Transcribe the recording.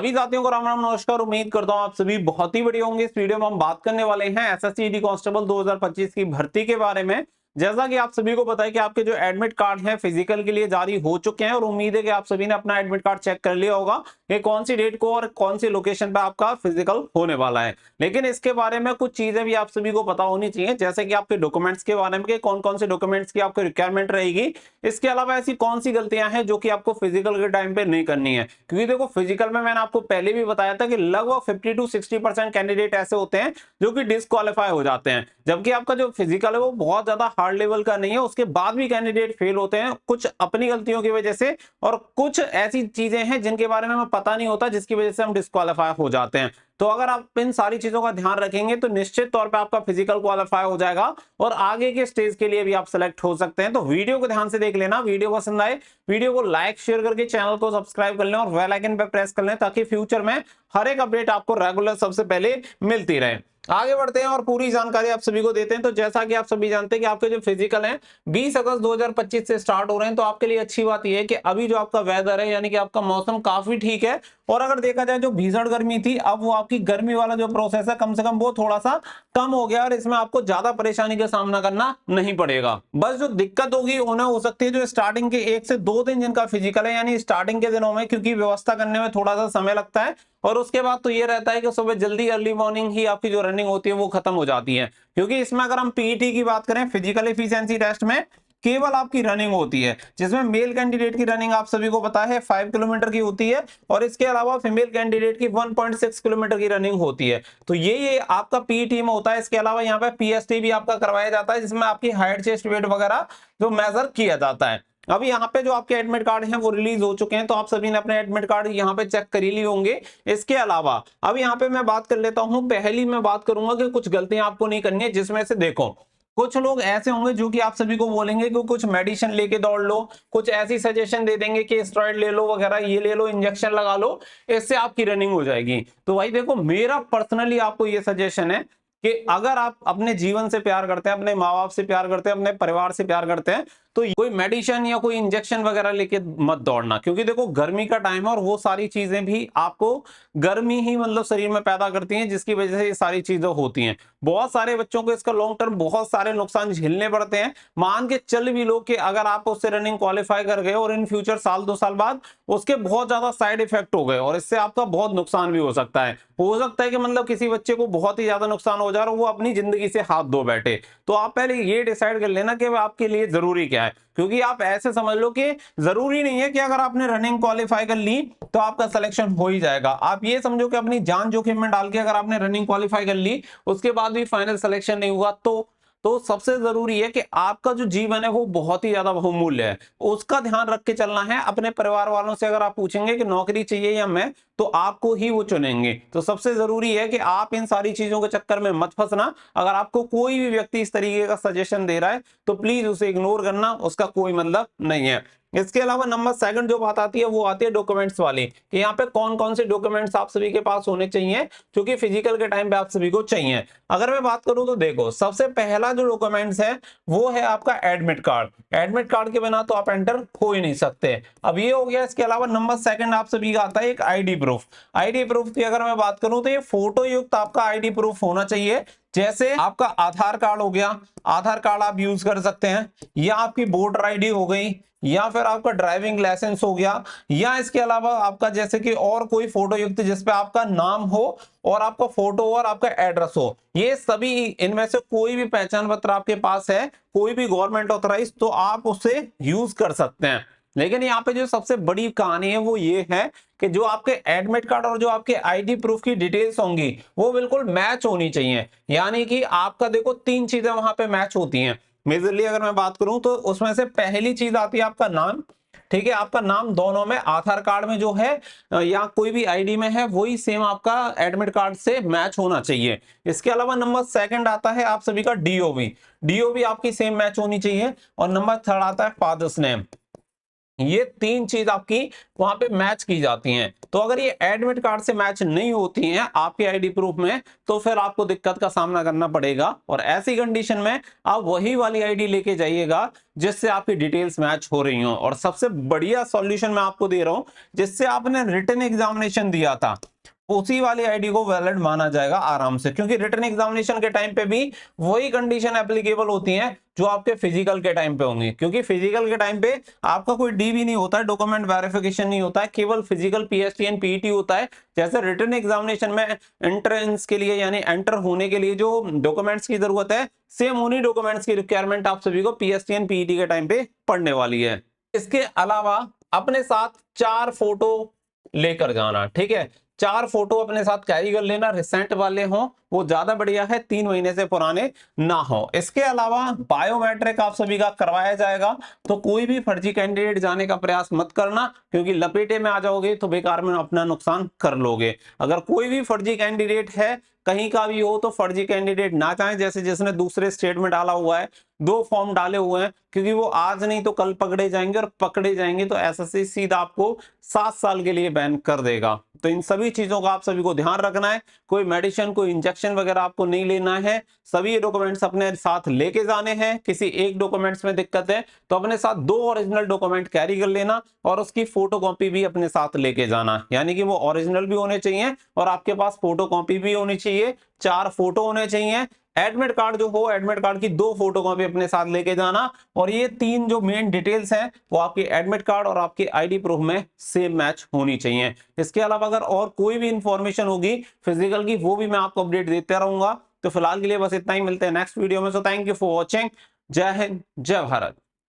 सभी साथियों को राम राम नमस्कार। उम्मीद करता हूं आप सभी बहुत ही बढ़िया होंगे। इस वीडियो में हम बात करने वाले हैं एसएससी कांस्टेबल 2025 की भर्ती के बारे में। जैसा कि आप सभी को पता है कि आपके जो एडमिट कार्ड हैं फिजिकल के लिए जारी हो चुके हैं और उम्मीद है कि आप सभी ने अपना एडमिट कार्ड चेक कर लिया होगा कि कौन सी डेट को और कौन सी लोकेशन पे आपका फिजिकल होने वाला है। लेकिन इसके बारे में कुछ चीजें भी आप सभी को पता होनी चाहिए, जैसे कि आपके डॉक्यूमेंट्स के बारे में कि कौन कौन से डॉक्यूमेंट्स की आपको रिक्वायरमेंट रहेगी। इसके अलावा ऐसी कौन सी गलतियां हैं जो कि आपको फिजिकल के टाइम पे नहीं करनी है, क्योंकि देखो फिजिकल में मैंने आपको पहले भी बताया था कि लगभग 50 to 60% कैंडिडेट ऐसे होते हैं जो कि डिस्क्वालीफाई हो जाते हैं, जबकि आपका जो फिजिकल है वो बहुत ज्यादा हार्ड लेवल का नहीं है। उसके बाद भी कैंडिडेट फेल होते हैं कुछ अपनी गलतियों की वजह से, और कुछ ऐसी चीजें हैं जिनके बारे में हमें पता नहीं होता जिसकी वजह से हम डिस्क्वालीफाई हो जाते हैं। तो अगर आप इन सारी चीजों का ध्यान रखेंगे तो निश्चित तौर पे आपका फिजिकल क्वालिफाई हो जाएगा और आगे के स्टेज के लिए भी आप सेलेक्ट हो सकते हैं। तो वीडियो को ध्यान से देख लेना, वीडियो पसंद आए वीडियो को लाइक शेयर करके चैनल को सब्सक्राइब कर लें और बेल आइकन पे प्रेस कर लें ताकि फ्यूचर में हर एक अपडेट आपको रेगुलर सबसे पहले मिलती रहे। आगे बढ़ते हैं और पूरी जानकारी आप सभी को देते हैं। तो जैसा कि आप सभी जानते हैं कि आपके जो फिजिकल हैं 20 अगस्त 2025 से स्टार्ट हो रहे हैं, तो आपके लिए अच्छी बात यह है कि अभी जो आपका वेदर है यानी कि आपका मौसम काफी ठीक है। और अगर देखा जाए जो भीषण गर्मी थी, अब वो आपकी गर्मी वाला जो प्रोसेस है कम से कम वो थोड़ा सा कम हो गया और इसमें आपको ज्यादा परेशानी का सामना करना नहीं पड़ेगा। बस जो दिक्कत होगी उन्हें हो सकती है जो स्टार्टिंग के 1 से 2 दिन जिनका फिजिकल है, यानी स्टार्टिंग के दिनों में, क्योंकि व्यवस्था करने में थोड़ा सा समय लगता है। और उसके बाद तो ये रहता है कि सुबह जल्दी अर्ली मॉर्निंग ही आपकी जो रनिंग होती है वो खत्म हो जाती है, क्योंकि इसमें अगर हम पीईटी की बात करें फिजिकल एफिशिएंसी टेस्ट में केवल आपकी रनिंग होती है, जिसमें मेल कैंडिडेट की रनिंग आप सभी को पता है 5 किलोमीटर की होती है और इसके अलावा फीमेल कैंडिडेट की 1.6 किलोमीटर की रनिंग होती है। तो ये आपका पीईटी में होता है। इसके अलावा यहाँ पे पीएसटी भी आपका करवाया जाता है, जिसमें आपकी हाइट चेस्ट वेट वगैरह जो मेजर किया जाता है। अभी यहाँ पे जो आपके एडमिट कार्ड हैं वो रिलीज हो चुके हैं, तो आप सभी ने अपने एडमिट कार्ड यहाँ पे चेक कर ही लिए होंगे। इसके अलावा अब यहाँ पे मैं बात कर लेता हूँ, पहली मैं बात करूंगा कि कुछ गलतियां आपको नहीं करनी है, जिसमें से देखो कुछ लोग ऐसे होंगे जो कि आप सभी को बोलेंगे कि कुछ मेडिसिन लेके दौड़ लो, कुछ ऐसी सजेशन दे देंगे कि स्टेरॉइड ले लो वगैरह, ये ले लो, इंजेक्शन लगा लो, इससे आपकी रनिंग हो जाएगी। तो भाई देखो, मेरा पर्सनली आपको ये सजेशन है कि अगर आप अपने जीवन से प्यार करते हैं, अपने माँ बाप से प्यार करते हैं, अपने परिवार से प्यार करते हैं, तो कोई मेडिसिन या कोई इंजेक्शन वगैरह लेके मत दौड़ना, क्योंकि देखो गर्मी का टाइम है और वो सारी चीजें भी आपको गर्मी ही मतलब शरीर में पैदा करती हैं, जिसकी वजह से ये सारी चीजें होती हैं। बहुत सारे बच्चों को इसका लॉन्ग टर्म बहुत सारे नुकसान झेलने पड़ते हैं। मान के चल भी लो कि अगर आप उससे रनिंग क्वालिफाई कर गए और इन फ्यूचर साल 2 साल बाद उसके बहुत ज्यादा साइड इफेक्ट हो गए और इससे आपका बहुत नुकसान भी हो सकता है। हो सकता है कि मतलब किसी बच्चे को बहुत ही ज्यादा नुकसान हो जाए और वो अपनी जिंदगी से हाथ धो बैठे। तो आप पहले ये डिसाइड कर लेना कि आपके लिए जरूरी क्या है, क्योंकि आप ऐसे समझ लो कि जरूरी नहीं है कि अगर आपने रनिंग क्वालिफाई कर ली तो आपका सिलेक्शन हो ही जाएगा। आप ये समझो कि अपनी जान जोखिम में डाल के अगर आपने रनिंग क्वालिफाई कर ली उसके बाद भी फाइनल सिलेक्शन नहीं हुआ, तो सबसे जरूरी है कि आपका जो जीवन है वो बहुत ही ज्यादा बहुमूल्य है, उसका ध्यान रख के चलना है। अपने परिवार वालों से अगर आप पूछेंगे कि नौकरी चाहिए या मैं, तो आपको ही वो चुनेंगे। तो सबसे जरूरी है कि आप इन सारी चीजों के चक्कर में मत फंसना। अगर आपको कोई भी व्यक्ति इस तरीके का सजेशन दे रहा है तो प्लीज उसे इग्नोर करना, उसका कोई मतलब नहीं है। इसके अलावा नंबर सेकंड जो बात आती है वो आती है डॉक्यूमेंट्स वाली, कि यहाँ पे कौन कौन से डॉक्यूमेंट्स आप सभी के पास होने चाहिए जो कि फिजिकल के टाइम पे आप सभी को चाहिए। अगर मैं बात करूं तो देखो, सबसे पहला जो डॉक्यूमेंट्स है वो है आपका एडमिट कार्ड। एडमिट कार्ड के बिना तो आप एंटर हो ही नहीं सकते। अब ये हो गया। इसके अलावा नंबर सेकंड आप सभी का आता है एक आईडी प्रूफ। आईडी प्रूफ की अगर मैं बात करूं तो ये फोटो युक्त आपका आईडी प्रूफ होना चाहिए। जैसे आपका आधार कार्ड हो गया, आधार कार्ड आप यूज कर सकते हैं, या आपकी वोटर आईडी हो गई, या फिर आपका ड्राइविंग लाइसेंस हो गया, या इसके अलावा आपका जैसे कि और कोई फोटो युक्त जिसपे आपका नाम हो और आपका फोटो और आपका एड्रेस हो। ये सभी इनमें से कोई भी पहचान पत्र आपके पास है, कोई भी गवर्नमेंट ऑथराइज, तो आप उसे यूज कर सकते हैं। लेकिन यहाँ पे जो सबसे बड़ी कहानी है वो ये है कि जो आपके एडमिट कार्ड और जो आपके आईडी प्रूफ की डिटेल्स होंगी वो बिल्कुल मैच होनी चाहिए। यानी कि आपका देखो 3 चीजें वहां पे मैच होती हैं। मेजरली अगर मैं बात करूं तो उसमें से पहली चीज आती है आपका नाम। ठीक है, आपका नाम दोनों में, आधार कार्ड में जो है या कोई भी आईडी में है वही सेम आपका एडमिट कार्ड से मैच होना चाहिए। इसके अलावा नंबर सेकंड आता है आप सभी का डीओबी। डीओबी आपकी सेम मैच होनी चाहिए। और नंबर थर्ड आता है फादर्स नेम। ये तीन चीज आपकी वहां पे मैच की जाती हैं। तो अगर ये एडमिट कार्ड से मैच नहीं होती हैं आपके आईडी प्रूफ में, तो फिर आपको दिक्कत का सामना करना पड़ेगा। और ऐसी कंडीशन में आप वही वाली आईडी लेके जाइएगा जिससे आपकी डिटेल्स मैच हो रही हो। और सबसे बढ़िया सॉल्यूशन मैं आपको दे रहा हूं, जिससे आपने रिटन एग्जामिनेशन दिया था उसी वाली आईडी को वैलिड माना जाएगा आराम से, क्योंकि रिटन एग्जामिनेशन के टाइम पे भी वही कंडीशन एप्लीकेबल होती हैं जो आपके फिजिकल के टाइम पे होंगी। क्योंकि फिजिकल के टाइम पे आपका कोई डीवी नहीं होता है, डॉक्यूमेंट वेरिफिकेशन नहीं होता है, केवल फिजिकल पीएसटीएन पीईटी होता है। जैसे रिटन एग्जामिनेशन में एंट्रेंस के लिए यानी एंटर होने के लिए जो डॉक्यूमेंट्स की जरूरत है, सेम उन्हीं डॉक्यूमेंट्स की रिक्वायरमेंट आप सभी को पीएसटीएन पीईटी के टाइम पे पड़ने वाली है। इसके अलावा अपने साथ 4 फोटो लेकर जाना, ठीक है। 4 फोटो अपने साथ कैरी कर लेना, रिसेंट वाले हों वो ज्यादा बढ़िया है, 3 महीने से पुराने ना हो। इसके अलावा बायोमेट्रिक आप सभी का करवाया जाएगा, तो कोई भी फर्जी कैंडिडेट जाने का प्रयास मत करना, क्योंकि लपेटे में आ जाओगे तो बेकार में अपना नुकसान कर लोगे। अगर कोई भी फर्जी कैंडिडेट है कहीं का भी हो, तो फर्जी कैंडिडेट ना चाहें। जैसे जिसने दूसरे स्टेट में डाला हुआ है, 2 फॉर्म डाले हुए हैं, क्योंकि वो आज नहीं तो कल पकड़े जाएंगे, और पकड़े जाएंगे तो एसएससी सीधा आपको 7 साल के लिए बैन कर देगा। तो इन सभी चीजों का आप सभी को ध्यान रखना है। कोई मेडिसिन कोई इंजेक्शन वगैरह आपको नहीं लेना है, सभी डॉक्यूमेंट्स अपने साथ लेके जाने हैं। किसी एक डॉक्यूमेंट्स में दिक्कत है तो अपने साथ 2 ओरिजिनल डॉक्यूमेंट कैरी कर लेना, और उसकी फोटोकॉपी भी अपने साथ लेके जाना, यानी कि वो ओरिजिनल भी होने चाहिए और आपके पास फोटोकॉपी भी होनी चाहिए। 4 फोटो होने चाहिए। एडमिट कार्ड जो हो, एडमिट कार्ड की 2 फोटोकॉपी अपने साथ लेके जाना। और ये 3 जो मेन डिटेल्स हैं वो आपकी एडमिट कार्ड और आपकी आईडी प्रूफ में सेम मैच होनी चाहिए। इसके अलावा अगर और कोई भी इंफॉर्मेशन होगी फिजिकल की, वो भी मैं आपको अपडेट देते रहूंगा। तो फिलहाल के लिए बस इतना ही, मिलते हैं नेक्स्ट वीडियो में। So thank you for watching. जय हिंद, जय भारत।